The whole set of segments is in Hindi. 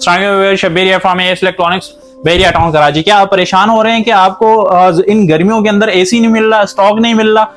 Shabir from S electronics Bahria town Karachi. क्या आप परेशान हो रहे हैं कि आपको इन गर्मियों के अंदर एसी नहीं मिल रहा, स्टॉक नहीं मिल रहा?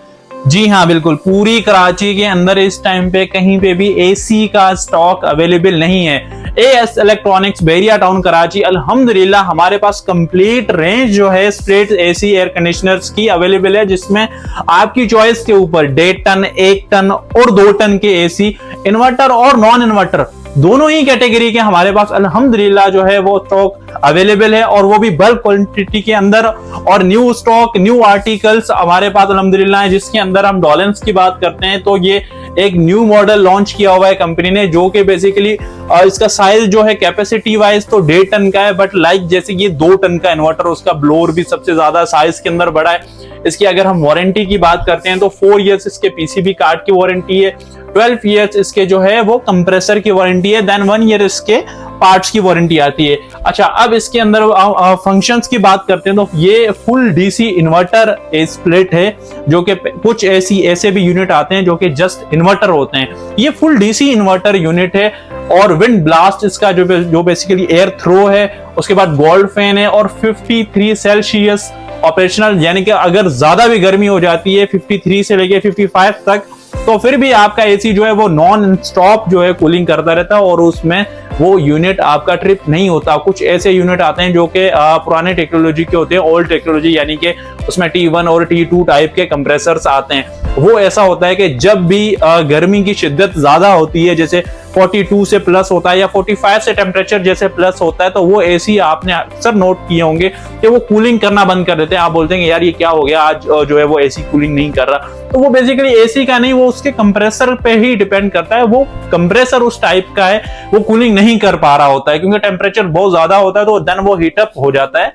जी हाँ, बिल्कुल। पूरी कराची के अंदर इस टाइम पे कहीं पे भी एसी का स्टॉक अवेलेबल नहीं है। As electronics Bahria town Karachi, अल्हम्दुलिल्लाह हमारे पास कंप्लीट रेंज जो है स्प्लिट एसी एयर कंडीशनर्स की अवेलेबल है, जिसमें आपकी चॉइस के ऊपर 1.5 टन, 1 टन और 2 टन के एसी, इन्वर्टर और नॉन इन्वर्टर दोनों ही कैटेगरी के हमारे पास अल्हम्दुलिल्लाह जो है वो स्टॉक अवेलेबल है, और वो भी बल्क क्वांटिटी के अंदर। और न्यू स्टॉक, न्यू आर्टिकल्स हमारे पास अल्हम्दुलिल्लाह है, जिसके अंदर हम डॉलेंस की बात करते हैं तो ये एक न्यू मॉडल लॉन्च किया हुआ है कंपनी ने, जो कि बेसिकली इसका साइज जो है कैपेसिटी वाइज तो 1.5 टन का है, बट लाइक जैसे ये 2 टन का इन्वर्टर, उसका ब्लोअर भी सबसे ज्यादा साइज के अंदर बड़ा है। इसकी अगर हम वारंटी की बात करते हैं तो 4 इयर्स इसके पीसीबी कार्ड की वारंटी है, 12 इयर्स इसके जो है वो कंप्रेसर की वारंटी है, देन 1 ईयर इसके पार्ट्स की वारंटी आती है। अच्छा, अब इसके अंदर फंक्शंस की बात करते हैं तो ये फुल डीसी इन्वर्टर स्प्लिट है, जो कि कुछ ऐसे भी यूनिट आते हैं जो कि जस्ट इन्वर्टर होते हैं। ये फुल डीसी इन्वर्टर यूनिट है, और विंड ब्लास्ट इसका जो बेसिकली एयर थ्रो है, उसके बाद गोल्ड फैन है, और 53 सेल्सियस ऑपरेशनल, यानी कि अगर ज्यादा भी गर्मी हो जाती है 53 से लेके 55 तक, तो फिर भी आपका एसी जो है वो नॉन स्टॉप जो है कूलिंग करता रहता है, और उसमें वो यूनिट आपका ट्रिप नहीं होता। कुछ ऐसे यूनिट आते हैं जो कि पुराने टेक्नोलॉजी के होते हैं, ओल्ड टेक्नोलॉजी, यानी कि उसमें T1 और T2 टाइप के कंप्रेसर्स आते हैं। वो ऐसा होता है कि जब भी गर्मी की शिद्दत ज्यादा होती है, जैसे 42 से प्लस होता है या 45 से टेम्परेचर जैसे प्लस होता है, तो वो एसी आपने अक्सर नोट किए होंगे कि वो कूलिंग करना बंद कर देते हैं। आप बोलते हैं यार ये क्या हो गया आज जो है वो एसी कूलिंग नहीं कर रहा, तो वो बेसिकली एसी का नहीं, वो उसके कंप्रेसर पे ही डिपेंड करता है। वो कंप्रेसर उस टाइप का है, वो कूलिंग नहीं कर पा रहा होता है क्योंकि टेम्परेचर बहुत ज्यादा होता है, तो देन वो हीटअप हो जाता है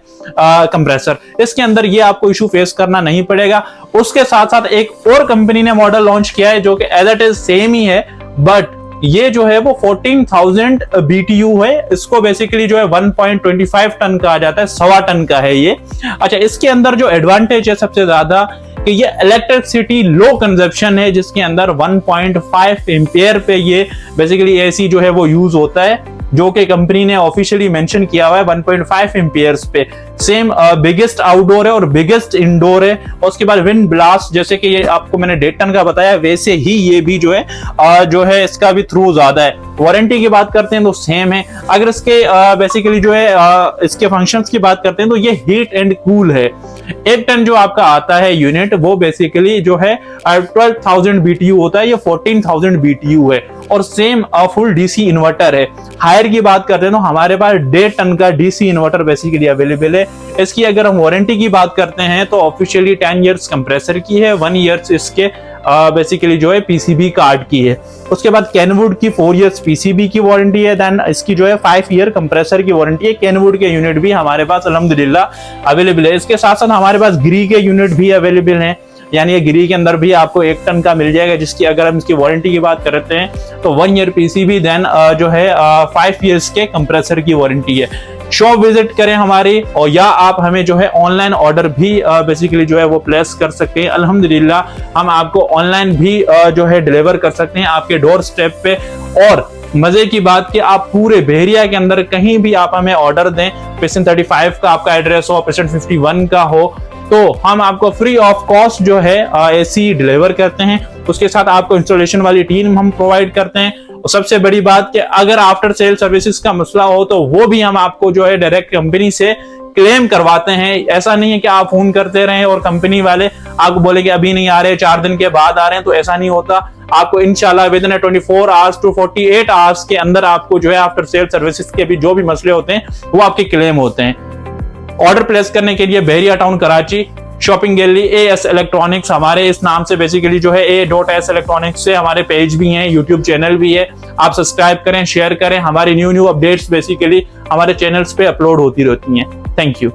कंप्रेसर। इसके अंदर ये आपको इशू फेस करना नहीं पड़ेगा। उसके साथ साथ एक और कंपनी ने मॉडल लॉन्च किया है जो कि एज इट इज सेम ही है, बट ये जो है वो 14,000 BTU है। इसको बेसिकली जो है 1.25 टन कहा जाता है, 1.25 टन का है ये। अच्छा, इसके अंदर जो एडवांटेज है सबसे ज्यादा कि ये इलेक्ट्रिसिटी लो कंजप्शन है, जिसके अंदर 1.5 एम्पियर पे ये बेसिकली एसी जो है वो यूज होता है, जो कि कंपनी ने ऑफिशियली मेंशन किया हुआ है 1.5 एम्पियर्स पे। सेम बिगेस्ट आउटडोर है और बिगेस्ट इंडोर है। और उसके बाद विंड ब्लास्ट, जैसे कि ये आपको मैंने 1.5 टन का बताया, वैसे ही ये भी जो है इसका भी थ्रू ज्यादा है। वारंटी की बात करते हैं तो सेम है। अगर इसके बेसिकली जो है इसके फंक्शंस की बात करते हैं तो ये हीट एंड कूल है। 1 टन जो आपका आता है यूनिट, वो बेसिकली जो है 12,000 BTU होता है, ये 14,000 BTU है, और सेम फुल डीसी इन्वर्टर है। हायर की बात करते हैं तो हमारे पास 1.5 टन का डीसी इन्वर्टर बेसिकली अवेलेबल है। इसकी अगर हम वारंटी की बात करते हैं तो ऑफिशियली 10 इयर्स कंप्रेसर की है, 1 इयर्स इसके बेसिकली जो है पीसीबी कार्ड की है। उसके बाद कैनवुड की 4 इयर्स पीसीबी की वारंटी है, देन इसकी जो है 5 ईयर कंप्रेसर की वारंटी है। कैनवुड के यूनिट भी हमारे पास अल्हम्दुलिल्लाह अवेलेबल है। इसके साथ साथ हमारे पास ग्री के यूनिट भी अवेलेबल हैं, यानी गिरी के अंदर भी आपको 1 टन का मिल जाएगा, जिसकी अगर हम इसकी वारंटी की बात करते हैं तो 1 ईयर पीसीबी, देन जो है 5 इयर्स के कंप्रेसर की वारंटी है। शॉप विजिट करें हमारी, और या आप हमें जो है ऑनलाइन ऑर्डर भी बेसिकली जो है वो प्लेस कर सकते हैं। अल्हम्दुलिल्लाह हम आपको ऑनलाइन भी जो है डिलीवर कर सकते हैं आपके डोर स्टेप पे। और मजे की बात कि आप पूरे बहरिया के अंदर कहीं भी आप हमें ऑर्डर दें, पेशेंट 35 का आपका एड्रेस हो, पेशेंट 51 का हो, तो हम आपको फ्री ऑफ कॉस्ट जो है एसी डिलीवर करते हैं। उसके साथ आपको इंस्टॉलेशन वाली टीम हम प्रोवाइड करते हैं। और सबसे बड़ी बात कि अगर आफ्टर सेल सर्विसेज का मसला हो तो वो भी हम आपको जो है डायरेक्ट कंपनी से क्लेम करवाते हैं। ऐसा नहीं है कि आप फोन करते रहें और कंपनी वाले आपको बोले कि अभी नहीं आ रहे, 4 दिन के बाद आ रहे हैं, तो ऐसा नहीं होता। आपको इंशाल्लाह within 24 hours to 48 hours के अंदर आपको जो है आफ्टर सेल सर्विसेज के भी जो भी मसले होते हैं वो आपके क्लेम होते हैं। ऑर्डर प्लेस करने के लिए Bahria Town Karachi, shopping gallery AS electronics, हमारे इस नाम से बेसिकली जो है A.S इलेक्ट्रॉनिक्स से हमारे पेज भी हैं, यूट्यूब चैनल भी है। आप सब्सक्राइब करें, शेयर करें। हमारी न्यू अपडेट्स बेसिकली हमारे चैनल्स पे अपलोड होती रहती हैं। Thank you.